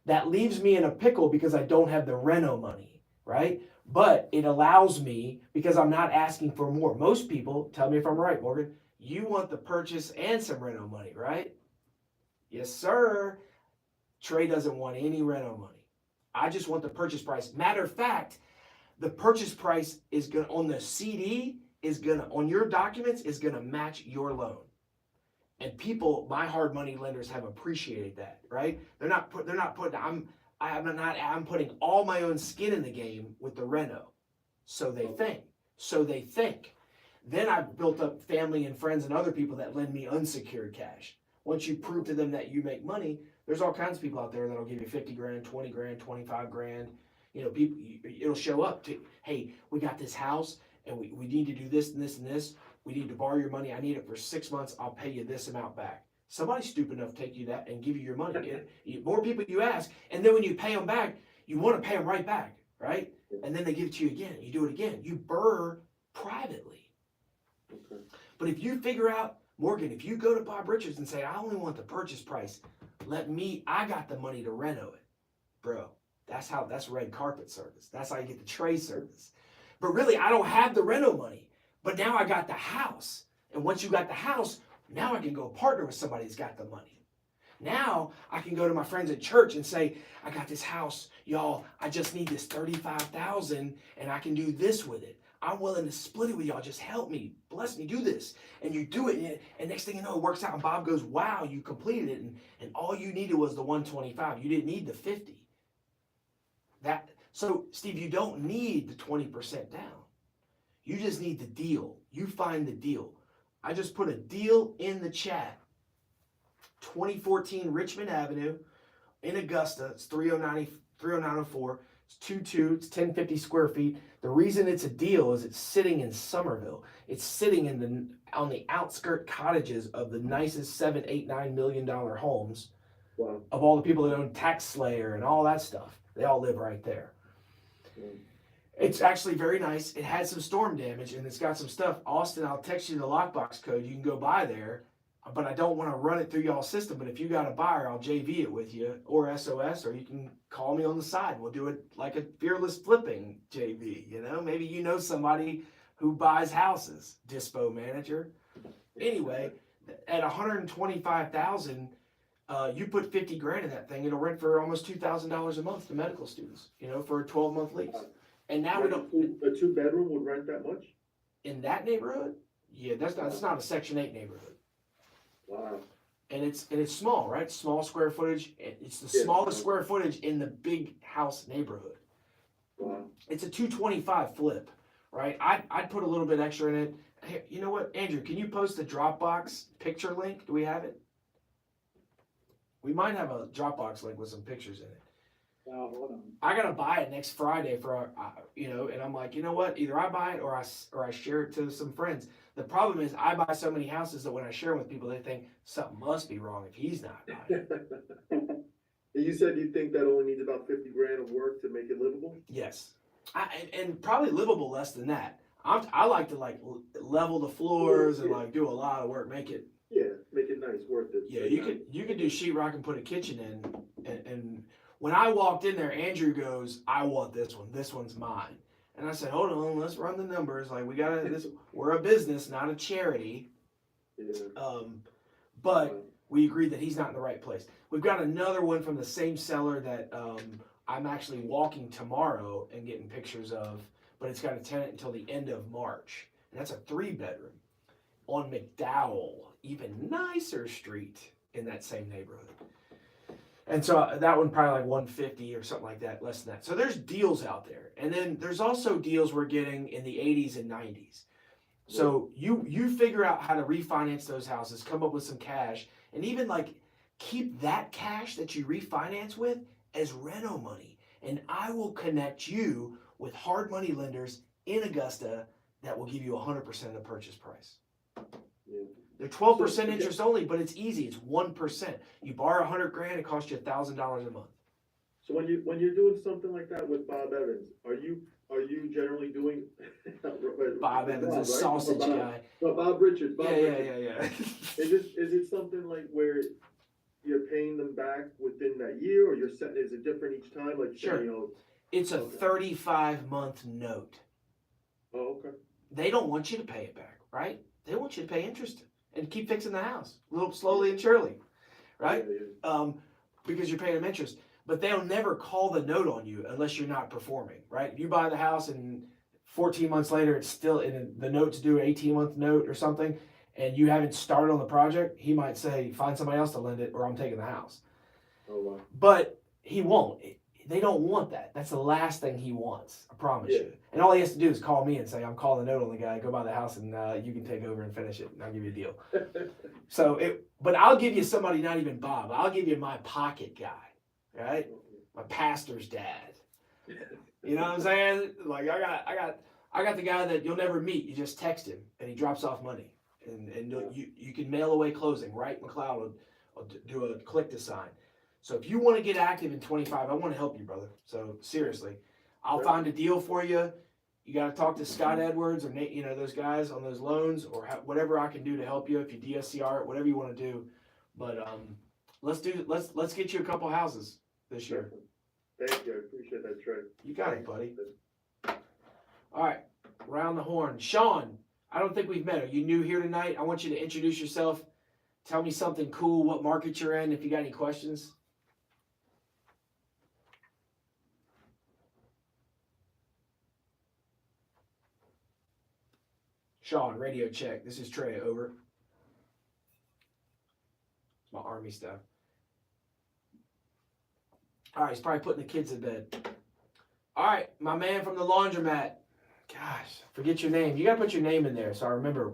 That leaves me in a pickle because I don't have the reno money, right? But it allows me, because I'm not asking for more. Most people, tell me if I'm right, Morgan, you want the purchase and some reno money, right? Yes, sir. Trey doesn't want any reno money. I just want the purchase price. Matter of fact, the purchase price is going on the CD on your documents is going to match your loan. And people, my hard money lenders have appreciated that, right? I'm putting all my own skin in the game with the reno. So they think. Then I've built up family and friends and other people that lend me unsecured cash. Once you prove to them that you make money, there's all kinds of people out there that'll give you 50 grand, 20 grand, 25 grand. People, it'll show up to, hey, we got this house and we need to do this and this and this. We need to borrow your money. I need it for 6 months. I'll pay you this amount back. Somebody's stupid enough to take you that and give you your money. More people you ask, and then when you pay them back, you want to pay them right back, right? And then they give it to you again. You do it again. You burr privately. Okay. But if you figure out, Morgan, if you go to Bob Richards and say, I only want the purchase price, I got the money to reno it. Bro, that's red carpet service. That's how you get the Trey service. But really, I don't have the reno money. But now I got the house. And once you got the house, now I can go partner with somebody that's got the money. Now I can go to my friends at church and say, I got this house, y'all. I just need this $35,000 and I can do this with it. I'm willing to split it with y'all. Just help me. Bless me. Do this. And you do it. And next thing you know, it works out. And Bob goes, wow, you completed it. And all you needed was the 125. You didn't need the 50. So, Steve, you don't need the 20% down. You just need the deal. You find the deal. I just put a deal in the chat. 2014 Richmond Avenue in Augusta. It's 30904. It's 2.2, it's 1050 square feet. The reason it's a deal is it's sitting in Somerville. It's sitting on the outskirt cottages of the nicest $7, $8, $9 million homes Wow. of all the people that own Tax Slayer and all that stuff. They all live right there. Mm. It's actually very nice. It had some storm damage and it's got some stuff. Austin, I'll text you the lockbox code. You can go by there, but I don't want to run it through y'all's system. But if you got a buyer, I'll JV it with you or SOS, or you can call me on the side. We'll do it like a fearless flipping JV. You know, maybe you know somebody who buys houses, dispo manager. Anyway, at 125,000, you put 50 grand in that thing. It'll rent for almost $2,000 a month to medical students. You know, for a 12-month lease. And now we don't. A 2-bedroom would rent that much? In that neighborhood, yeah, that's not a Section 8 neighborhood. Wow. And it's small, right? Small square footage. It's the Yeah. smallest square footage in the big house neighborhood. Wow. It's a 225 flip, right? I'd put a little bit extra in it. Hey, you know what, Andrew? Can you post the Dropbox picture link? Do we have it? We might have a Dropbox link with some pictures in it. Hold on. I gotta buy it next Friday for and I'm like, you know what? Either I buy it or I share it to some friends. The problem is I buy so many houses that when I share them with people, they think something must be wrong if he's not buying it. You said you think that only needs about 50 grand of work to make it livable? Yes, and probably livable less than that. I like to level the floors and do a lot of work, make it. Yeah, make it nice, worth it. Yeah, you could do sheetrock and put a kitchen in, and when I walked in there, Andrew goes, "I want this one. This one's mine." And I said, "Hold on, let's run the numbers. We're a business, not a charity." Yeah. But we agreed that he's not in the right place. We've got another one from the same seller that I'm actually walking tomorrow and getting pictures of, but it's got a tenant until the end of March, and that's a 3-bedroom on McDowell, even nicer street in that same neighborhood. And so that one probably like 150 or something like that, less than that. So there's deals out there. And then there's also deals we're getting in the 80s and 90s. So you figure out how to refinance those houses, come up with some cash, and even keep that cash that you refinance with as reno money. And I will connect you with hard money lenders in Augusta that will give you 100% of the purchase price. Yeah. They're 12% interest only, but it's easy. It's 1%. You borrow 100 grand, it costs you $1,000 a month. So when you're doing something like that with Bob Evans, are you generally doing Bob Evans, a right? sausage Bob, guy. Bob Richards. Bob Yeah. Richards. Is it something like where you're paying them back within that year, or is it different each time? Like Sure. say, you know. It's a 35-month note. Oh, okay. They don't want you to pay it back, right? They want you to pay interest and keep fixing the house, a little slowly and surely, right? Yeah. Because you're paying them interest. But they'll never call the note on you unless you're not performing, right? If you buy the house and 14 months later it's still in the note's due, 18-month note or something, and you haven't started on the project, he might say, find somebody else to lend it or I'm taking the house. Oh, wow. But he won't. They don't want that. That's the last thing he wants. I promise you. And all he has to do is call me and say, I'm calling the note on the guy. Go by the house and you can take over and finish it. And I'll give you a deal. But I'll give you somebody, not even Bob. I'll give you my pocket guy, right? My pastor's dad. You know what I'm saying? Like I got the guy that you'll never meet. You just text him and he drops off money. And you can mail away closing. Right? McLeod will do a click to sign. So if you want to get active in 25, I want to help you, brother. So seriously, I'll find a deal for you. You got to talk to Scott Edwards or Nate, those guys on those loans, or whatever I can do to help you. If you DSCR it, whatever you want to do. But let's get you a couple houses this year. Thank you. I appreciate that, Trey. You got it, buddy. All right, round the horn. Sean, I don't think we've met. Are you new here tonight? I want you to introduce yourself. Tell me something cool, what market you're in, if you got any questions. Sean, radio check. This is Trey, over. It's my Army stuff. All right, he's probably putting the kids in bed. All right, my man from the laundromat. Gosh, forget your name. You got to put your name in there so I remember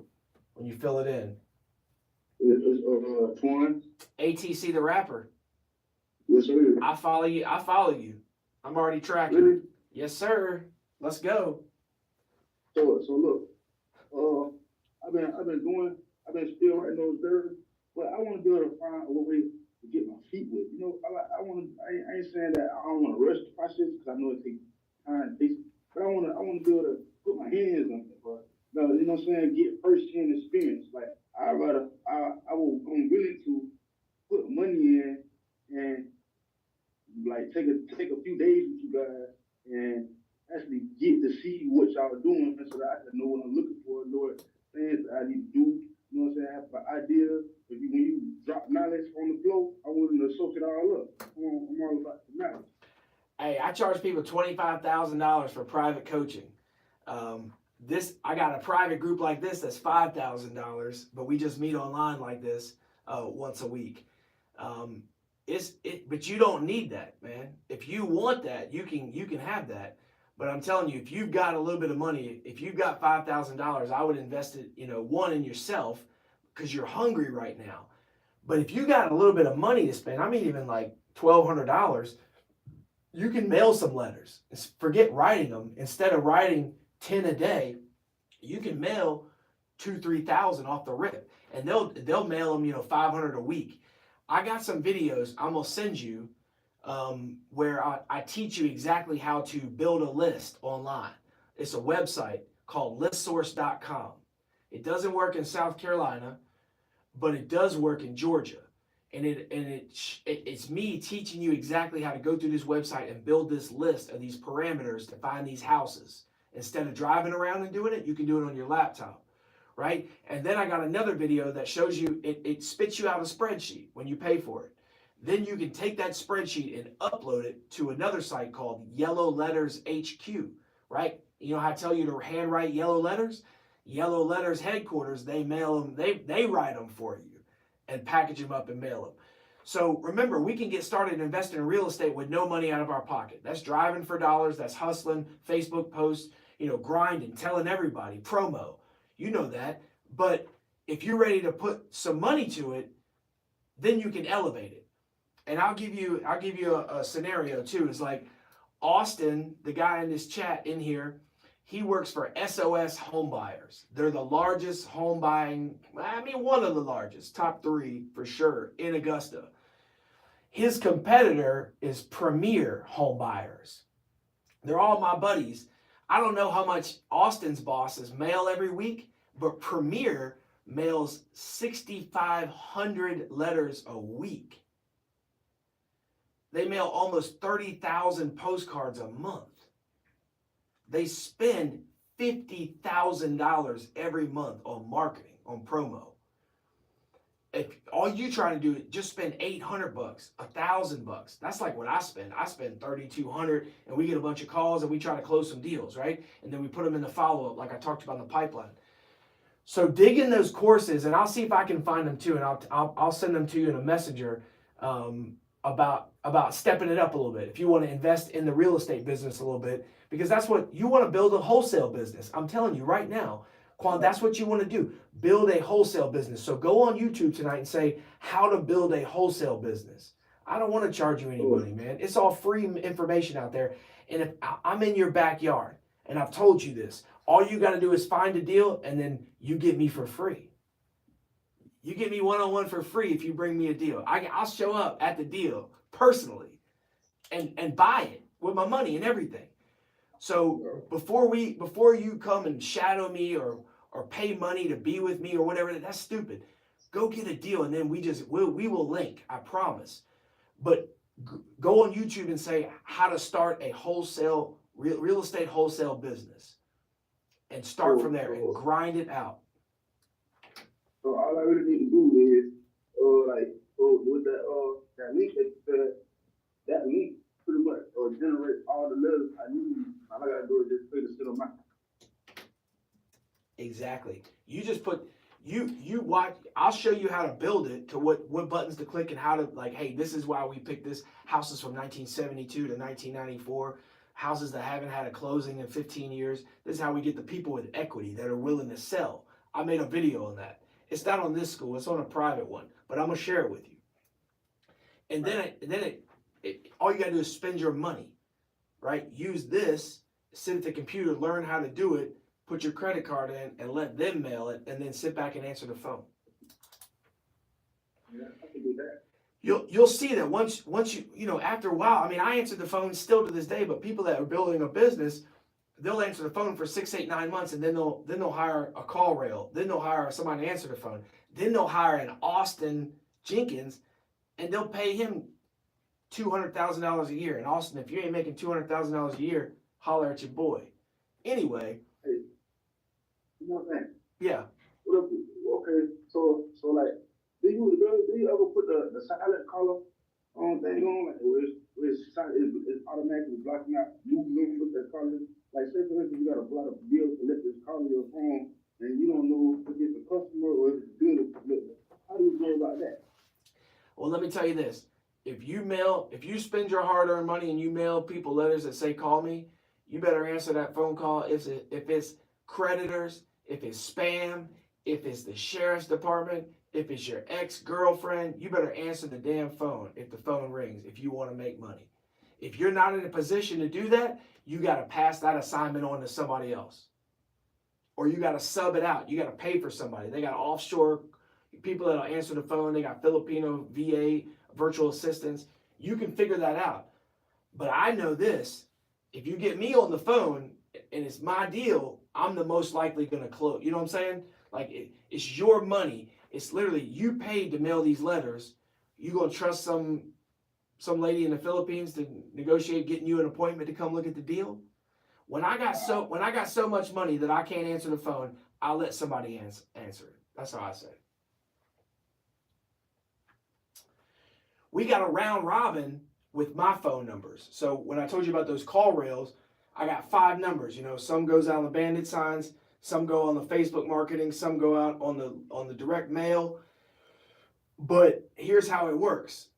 when you fill it in. Twan? ATC the rapper. Yes, sir. I follow you. I'm already tracking. Really? Yes, sir. Let's go. So look, I've been still writing those dirty, but I want to be able to find a way to get my feet wet. You know, I ain't saying that I don't want to rush the process because I know it takes time, but I want to be able to put my hands on it, bro. No, you know what I'm saying? Get first-hand experience. Like I'm willing to put money in and like take a few days with you guys and actually get to see what y'all are doing so that I can know what I'm looking for, know what things I need to do. You know what I'm saying? I have an idea. When you drop knowledge on the floor, I want them to soak it all up. I'm all about the knowledge. Hey, I charge people $25,000 for private coaching. I got a private group like this that's $5,000, but we just meet online like this once a week. But you don't need that, man. If you want that, you can have that. But I'm telling you, if you've got a little bit of money, if you've got $5,000, I would invest it, one in yourself because you're hungry right now. But if you got a little bit of money to spend, I mean, even like $1,200, you can mail some letters. Forget writing them. Instead of writing 10 a day, you can mail 2,000-3,000 off the rip, and they'll mail them, 500 a week. I got some videos I'm gonna send you where I teach you exactly how to build a list online. It's a website called listsource.com. It doesn't work in South Carolina, but it does work in Georgia. And it's me teaching you exactly how to go through this website and build this list of these parameters to find these houses. Instead of driving around and doing it, you can do it on your laptop, right? And then I got another video that shows you, it spits you out a spreadsheet when you pay for it. Then you can take that spreadsheet and upload it to another site called Yellow Letters HQ, right? You know how I tell you to handwrite yellow letters? Yellow Letters headquarters, they mail them, they write them for you and package them up and mail them. So remember, we can get started investing in real estate with no money out of our pocket. That's driving for dollars, that's hustling, Facebook posts, grinding, telling everybody, promo. You know that. But if you're ready to put some money to it, then you can elevate it. And I'll give you a scenario too. It's like Austin, the guy in this chat in here, he works for SOS Home Buyers. They're the largest home buying, one of the largest, top 3 for sure in Augusta. His competitor is Premier Home Buyers. They're all my buddies. I don't know how much Austin's bosses mail every week, but Premier mails 6,500 letters a week. They mail almost 30,000 postcards a month. They spend $50,000 every month on marketing, on promo. If all you try to do is just spend $800, $1,000, that's like what I spend. I spend $3,200, and we get a bunch of calls, and we try to close some deals, right? And then we put them in the follow-up, like I talked about in the pipeline. So dig in those courses, and I'll see if I can find them too, and I'll send them to you in a messenger about stepping it up a little bit. If you want to invest in the real estate business a little bit, because that's what you want to build, a wholesale business. I'm telling you right now, Quan, that's what you want to do. Build a wholesale business. So go on YouTube tonight and say how to build a wholesale business. I don't want to charge you any money, man. It's all free information out there. And if I'm in your backyard and I've told you this, all you got to do is find a deal and then you get me for free. You get me one-on-one for free if you bring me a deal. I'll show up at the deal personally and buy it with my money and everything. So before you come and shadow me or pay money to be with me or whatever, that's stupid. Go get a deal and then we will link, I promise. But go on YouTube and say how to start a wholesale real estate wholesale business and start from there and grind it out. So all I really need to do is with that link that link pretty much generate all the letters I need. All I gotta do is just put the shit on my. Exactly. You just put you watch. I'll show you how to build it, to what buttons to click and how to, like, hey, this is why we picked this. Houses from 1972 to 1994. Houses that haven't had a closing in 15 years. This is how we get the people with equity that are willing to sell. I made a video on that. It's not on this school. It's on a private one, but I'm gonna share it with you. And then all you gotta do is spend your money. right? Use this, sit at the computer, learn how to do it, put your credit card in, and let them mail it, and then sit back and answer the phone. Yeah, I can do that. You'll see that once you after a while. I mean, I answer the phone still to this day, but people that are building a business, they'll answer the phone for 6, 8, 9 months, and then they'll hire a call rail, then they'll hire somebody to answer the phone, then they'll hire an Austin Jenkins, and they'll pay him $200,000 a year. And Austin, if you ain't making $200,000 a year, holler at your boy. Anyway, You know what I'm saying? yeah. What if, okay, so like, do you ever put the silent caller thing on, like where it's automatically blocking out new numbers that calling? Like, say for instance, you got a lot of bills to let this call your phone, and you don't know if it's a customer or if it's a bill. How do you go about that? Well, let me tell you this. If you spend your hard-earned money and you mail people letters that say call me, you better answer that phone call. If it's creditors, if it's spam, if it's the sheriff's department, if it's your ex-girlfriend, you better answer the damn phone if the phone rings if you want to make money. If you're not in a position to do that, you got to pass that assignment on to somebody else. Or you got to sub it out. You got to pay for somebody. They got offshore people that'll answer the phone. They got Filipino VA virtual assistants. You can figure that out. But I know this. If you get me on the phone and it's my deal, I'm the most likely going to close. You know what I'm saying? Like, it's your money. It's literally you paid to mail these letters. You going to trust some lady in the Philippines to negotiate getting you an appointment to come look at the deal? When I got so much money that I can't answer the phone, I'll let somebody answer it. That's how I say it. We got a round robin with my phone numbers. So when I told you about those call rails, I got 5 numbers. You know, some goes out on the bandit signs, some go on the Facebook marketing, some go out on the direct mail. But here's how it works.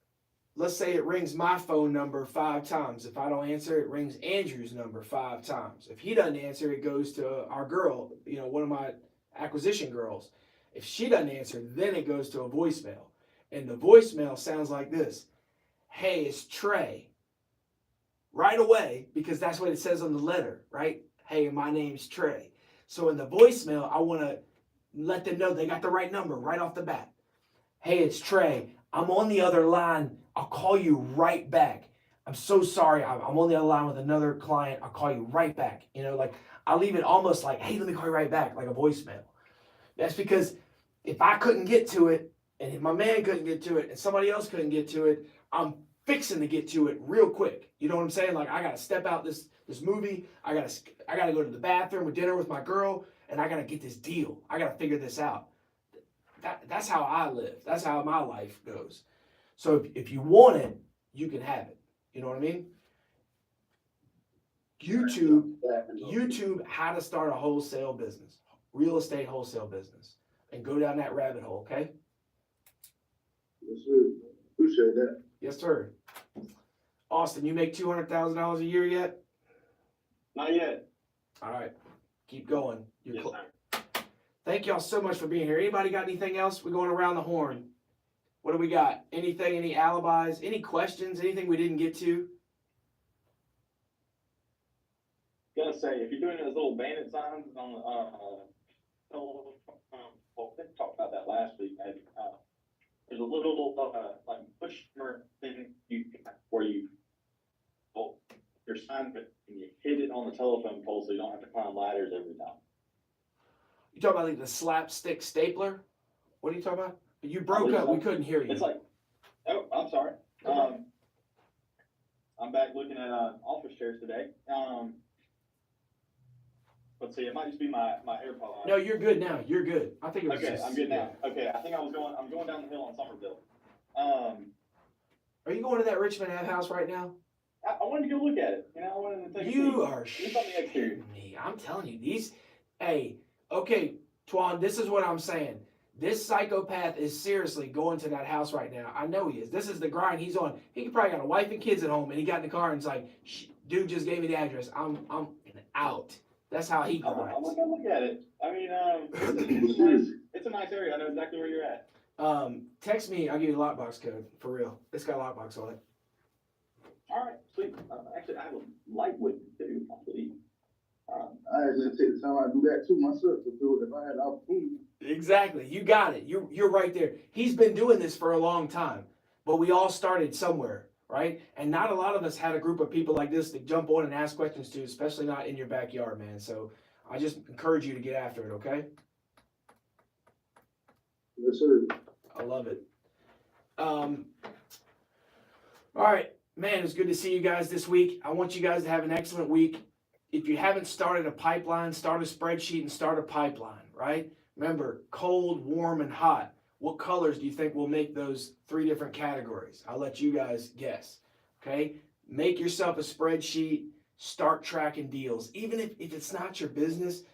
Let's say it rings my phone number 5 times. If I don't answer, it rings Andrew's number 5 times. If he doesn't answer, it goes to our girl, you know, one of my acquisition girls. If she doesn't answer, then it goes to a voicemail. And the voicemail sounds like this. Hey, it's Trey. Right away, because that's what it says on the letter, right? Hey, my name's Trey. So in the voicemail, I want to let them know they got the right number right off the bat. Hey, it's Trey. I'm on the other line. I'll call you right back. I'm so sorry. I'm on the other line with another client. I'll call you right back. You know, like I leave it almost like, hey, let me call you right back, like a voicemail. That's because if I couldn't get to it, and if my man couldn't get to it, and somebody else couldn't get to it, I'm fixing to get to it real quick. You know what I'm saying? Like I gotta step out this movie. I gotta go to the bathroom with dinner with my girl, and I gotta get this deal. I gotta figure this out. That's how I live. That's how my life goes. So if you want it, you can have it. You know what I mean? YouTube, how to start a wholesale business, real estate wholesale business, and go down that rabbit hole. Okay? Yes, sir. Appreciate that. Yes, sir. Austin, you make $200,000 a year yet? Not yet. All right, keep going. Yes, sir. Thank y'all so much for being here. Anybody got anything else? We're going around the horn. What do we got? Anything? Any alibis? Any questions? Anything we didn't get to? Gonna say, if you're doing those little bandit signs on the, well, we talked about that last week, maybe. There's a little, like push thing where you hold your sign, but you hit it on the telephone pole so you don't have to climb ladders every time. You talking about like the slapstick stapler? What are you talking about? You broke up. We couldn't hear you. It's like, oh, I'm sorry. I'm back looking at office chairs today. Let's see, it might just be my AirPod. No, you're good now. You're good. I think it was Okay, just, I'm good now. Okay, I think I'm going down the hill on Somerville. Are you going to that Richmond Ave house right now? I wanted to go look at it. You know, I wanted to take a You peek. are It's on the exterior. shitting me. I'm telling you, these. Hey, okay, Twan, this is what I'm saying. This psychopath is seriously going to that house right now. I know he is. This is the grind he's on. He probably got a wife and kids at home, and he got in the car and it's like, dude just gave me the address. I'm out. That's how he I'm grinds. gonna look at it. I mean, it's a nice area. I know exactly where you're at. Text me. I'll give you the lockbox code for real. It's got a lockbox on it. All right, sweet. Actually, I have a light witness too, I believe. I actually take the time I do that too myself to do it if I had the opportunity. Exactly. You got it. You're right there. He's been doing this for a long time, but we all started somewhere, right? And not a lot of us had a group of people like this to jump on and ask questions to, especially not in your backyard, man. So I just encourage you to get after it, okay? Yes, sir. I love it. All right, man, it's good to see you guys this week. I want you guys to have an excellent week. If you haven't started a pipeline, start a spreadsheet and start a pipeline, right? Remember, cold, warm, and hot. What colors do you think will make those 3 different categories? I'll let you guys guess, okay? Make yourself a spreadsheet, start tracking deals. Even if it's not your business,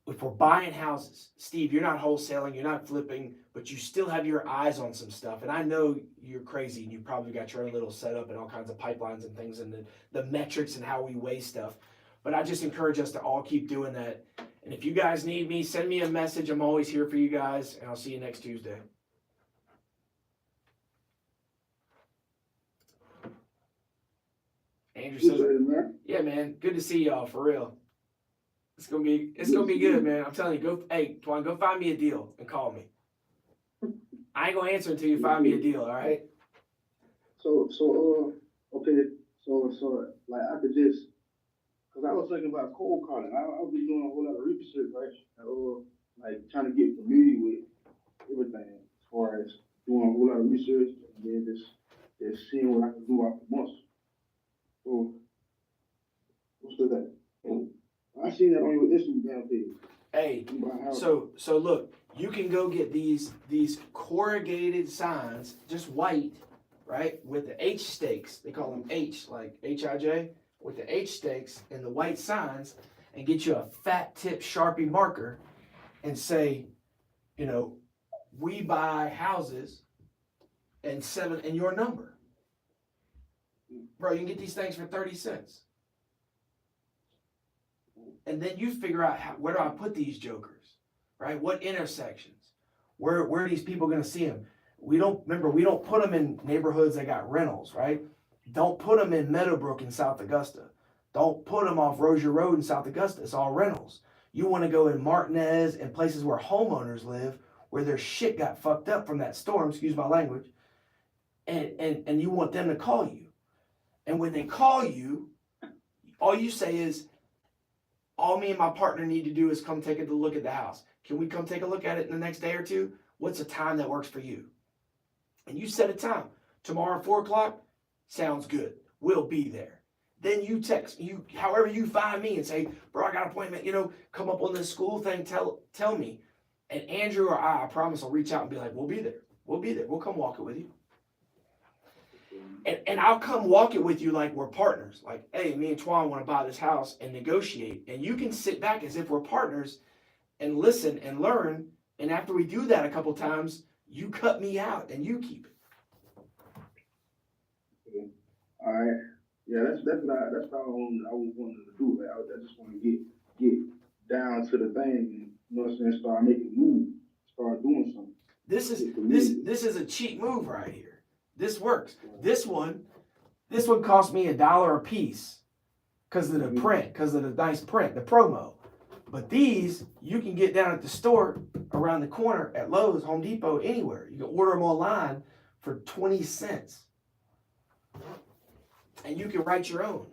if we're buying houses, Steve, you're not wholesaling, you're not flipping, but you still have your eyes on some stuff. And I know you're crazy and you probably got your own little setup and all kinds of pipelines and things and the metrics and how we weigh stuff. But I just encourage us to all keep doing that. And if you guys need me, send me a message. I'm always here for you guys, and I'll see you next Tuesday. Andrew says, Appreciate it, man. yeah, man, good to see y'all, for real. It's gonna be good, man. I'm telling you, hey, Twan, go find me a deal and call me. I ain't gonna answer until you find me a deal, all right? Okay, so, like, I could just, cause I was thinking about cold calling. I'll be doing a whole lot of research, right? Like, trying to get familiar with everything, as far as doing a whole lot of research, and then just seeing what I can do after months. So, what's that? I seen that on your Instagram page. Hey, so look, you can go get these corrugated signs, just white, right, with the H stakes. They call them H, like H-I-J, with the H stakes and the white signs, and get you a fat tip Sharpie marker and say, you know, we buy houses and your number. Bro, you can get these things for 30 cents. And then you figure out where do I put these jokers, right? What intersections? Where are these people going to see them? We don't put them in neighborhoods that got rentals, right? Don't put them in Meadowbrook in South Augusta. Don't put them off Rozier Road in South Augusta. It's all rentals. You want to go in Martinez and places where homeowners live, where their shit got fucked up from that storm, excuse my language, and you want them to call you. And when they call you, all you say is, all me and my partner need to do is come take a look at the house. Can we come take a look at it in the next day or two? What's a time that works for you? And you set a time. Tomorrow at 4 o'clock, sounds good. We'll be there. Then you text you, however you find me and say, bro, I got an appointment, come up on this school thing, tell me. And Andrew or I promise I'll reach out and be like, we'll be there. We'll be there. We'll come walk it with you. And I'll come walk it with you like we're partners. Like, hey, me and Twan want to buy this house and negotiate. And you can sit back as if we're partners and listen and learn. And after we do that a couple times, you cut me out and you keep it. All right. Yeah, that's what I was wanting to do. Like, I just want to get down to the thing, and, what I'm saying, start making moves, start doing something. This is a cheap move right here. This works. This one cost me $1 a piece because of the print, because of the nice print, the promo. But these you can get down at the store around the corner at Lowe's, Home Depot, anywhere. You can order them online for 20 cents. And you can write your own,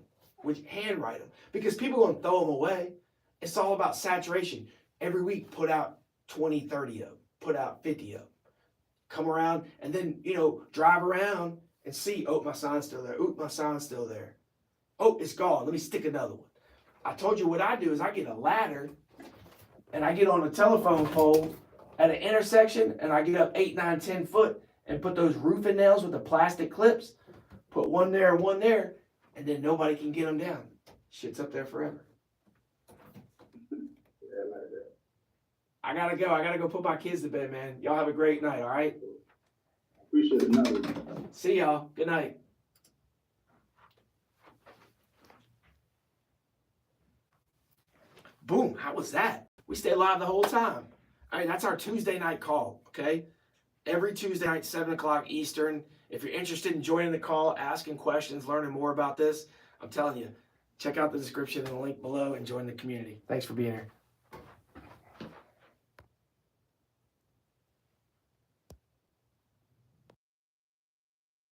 handwrite them. Because people are going to throw them away. It's all about saturation. Every week, put out 20, 30 of them. Put out 50 of them. Come around and then, drive around and see, oh, my sign's still there. Oh, my sign's still there. Oh, it's gone. Let me stick another one. I told you what I do is I get a ladder and I get on a telephone pole at an intersection and I get up 8, 9, 10 foot and put those roofing nails with the plastic clips, put one there, and then nobody can get them down. Shit's up there forever. Yeah, like that. I gotta go put my kids to bed, man. Y'all have a great night, all right? Appreciate it. Now. See y'all. Good night. Boom. How was that? We stayed live the whole time. All right, that's our Tuesday night call, okay? Every Tuesday night, 7 o'clock Eastern. If you're interested in joining the call, asking questions, learning more about this, I'm telling you, check out the description and the link below and join the community. Thanks for being here.